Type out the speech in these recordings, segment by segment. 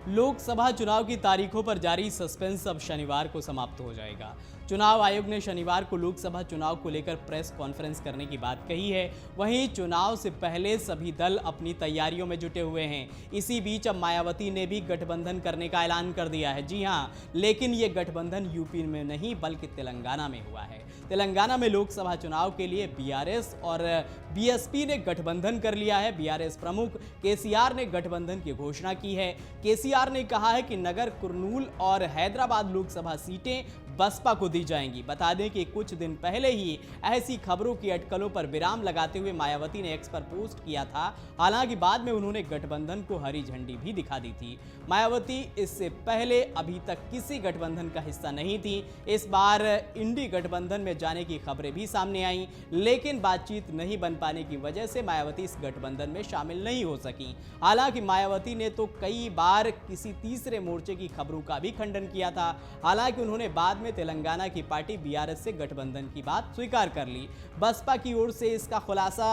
लोकसभा चुनाव की तारीखों पर जारी सस्पेंस अब शनिवार को समाप्त हो जाएगा। चुनाव आयोग ने शनिवार को लोकसभा चुनाव को लेकर प्रेस कॉन्फ्रेंस करने की बात कही है। वहीं चुनाव से पहले सभी दल अपनी तैयारियों में जुटे हुए हैं। इसी बीच अब मायावती ने भी गठबंधन करने का ऐलान कर दिया है। जी हां, लेकिन ये गठबंधन यूपी में नहीं बल्कि तेलंगाना में हुआ है। तेलंगाना में लोकसभा चुनाव के लिए बीआरएस और बीएसपी ने गठबंधन कर लिया है। बीआरएस प्रमुख केसीआर ने गठबंधन की घोषणा की है। केसीआर ने कहा है कि नगर कुर्नूल और हैदराबाद लोकसभा सीटें बसपा को दी जाएंगी। बता दें कि कुछ दिन पहले ही ऐसी खबरों की अटकलों पर विराम लगाते हुए मायावती ने एक्स पर पोस्ट किया था। हालांकि बाद में उन्होंने गठबंधन को हरी झंडी भी दिखा दी थी। मायावती इससे पहले अभी तक किसी गठबंधन का हिस्सा नहीं थी। इस बार इंडी गठबंधन में जाने की खबरें भी सामने आई, लेकिन बातचीत नहीं बन पाने की वजह से मायावती इस गठबंधन में शामिल नहीं हो सकी। हालांकि मायावती ने तो कई बार किसी तीसरे मोर्चे की खबरों का भी खंडन किया था। हालांकि उन्होंने बाद में तेलंगाना की पार्टी बीआरएस से गठबंधन की बात स्वीकार कर ली। बसपा की ओर से इसका खुलासा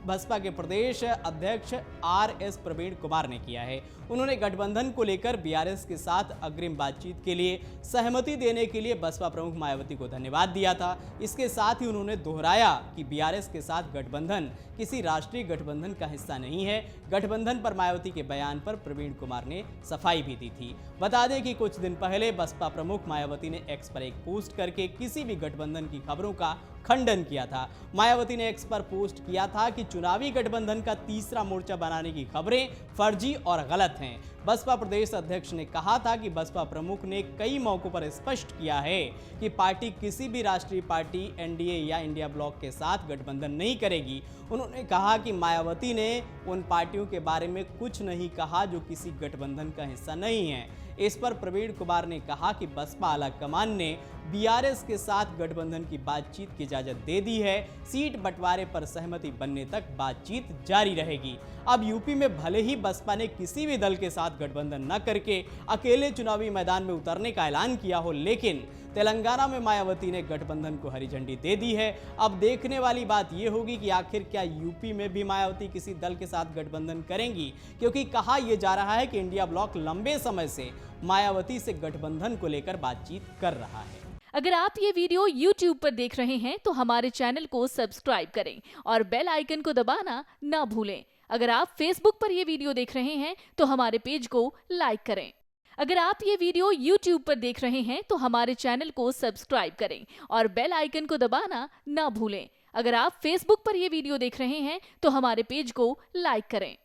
बसपा के प्रदेश अध्यक्ष आरएस प्रवीण कुमार ने किया है। उन्होंने गठबंधन को लेकर बीआरएस के साथ अग्रिम बातचीत के लिए सहमति देने के लिए बसपा प्रमुख मायावती को धन्यवाद दिया था। इसके साथ ही उन्होंने दोहराया कि बीआरएस के साथ गठबंधन किसी राष्ट्रीय गठबंधन का हिस्सा नहीं है। गठबंधन पर मायावती के बयान पर प्रवीण कुमार ने सफाई भी दी थी। बता दें कि कुछ दिन पहले बसपा प्रमुख मायावती ने एक्स पर एक पोस्ट करके किसी भी गठबंधन की खबरों का खंडन किया था। मायावती ने एक्स पर पोस्ट किया था कि चुनावी गठबंधन का तीसरा मोर्चा बनाने की खबरें फर्जी और गलत हैं। बसपा प्रदेश अध्यक्ष ने कहा था कि बसपा प्रमुख ने कई मौकों पर स्पष्ट किया है कि पार्टी किसी भी राष्ट्रीय पार्टी एनडीए या इंडिया ब्लॉक के साथ गठबंधन नहीं करेगी। उन्होंने कहा कि मायावती ने उन पार्टियों के बारे में कुछ नहीं कहा जो किसी गठबंधन का हिस्सा नहीं है। इस पर प्रवीण कुमार ने कहा कि बसपा आलाकमान ने बीआरएस के साथ गठबंधन की बातचीत की इजाजत दे दी है। सीट बंटवारे पर सहमति बनने तक बातचीत जारी रहेगी। अब यूपी में भले ही बसपा ने किसी भी दल के साथ गठबंधन न करके अकेले चुनावी मैदान में उतरने का ऐलान किया हो, लेकिन तेलंगाना में मायावती ने गठबंधन को हरी झंडी दे दी है। अब देखने वाली बात यह होगी कि आखिर क्या यूपी में भी मायावती किसी दल के साथ गठबंधन करेंगी, क्योंकि कहा यह जा रहा है कि इंडिया ब्लॉक लंबे समय से मायावती से गठबंधन को लेकर बातचीत कर रहा है। अगर आप ये वीडियो YouTube पर देख रहे हैं तो हमारे चैनल को सब्सक्राइब करें और बेल आइकन को दबाना ना भूलें। अगर आप Facebook पर ये वीडियो देख रहे हैं तो हमारे पेज को लाइक करें। अगर आप ये वीडियो YouTube पर देख रहे हैं तो हमारे चैनल को सब्सक्राइब करें और बेल आइकन को दबाना ना भूलें। अगर आप Facebook पर ये वीडियो देख रहे हैं तो हमारे पेज को लाइक करें।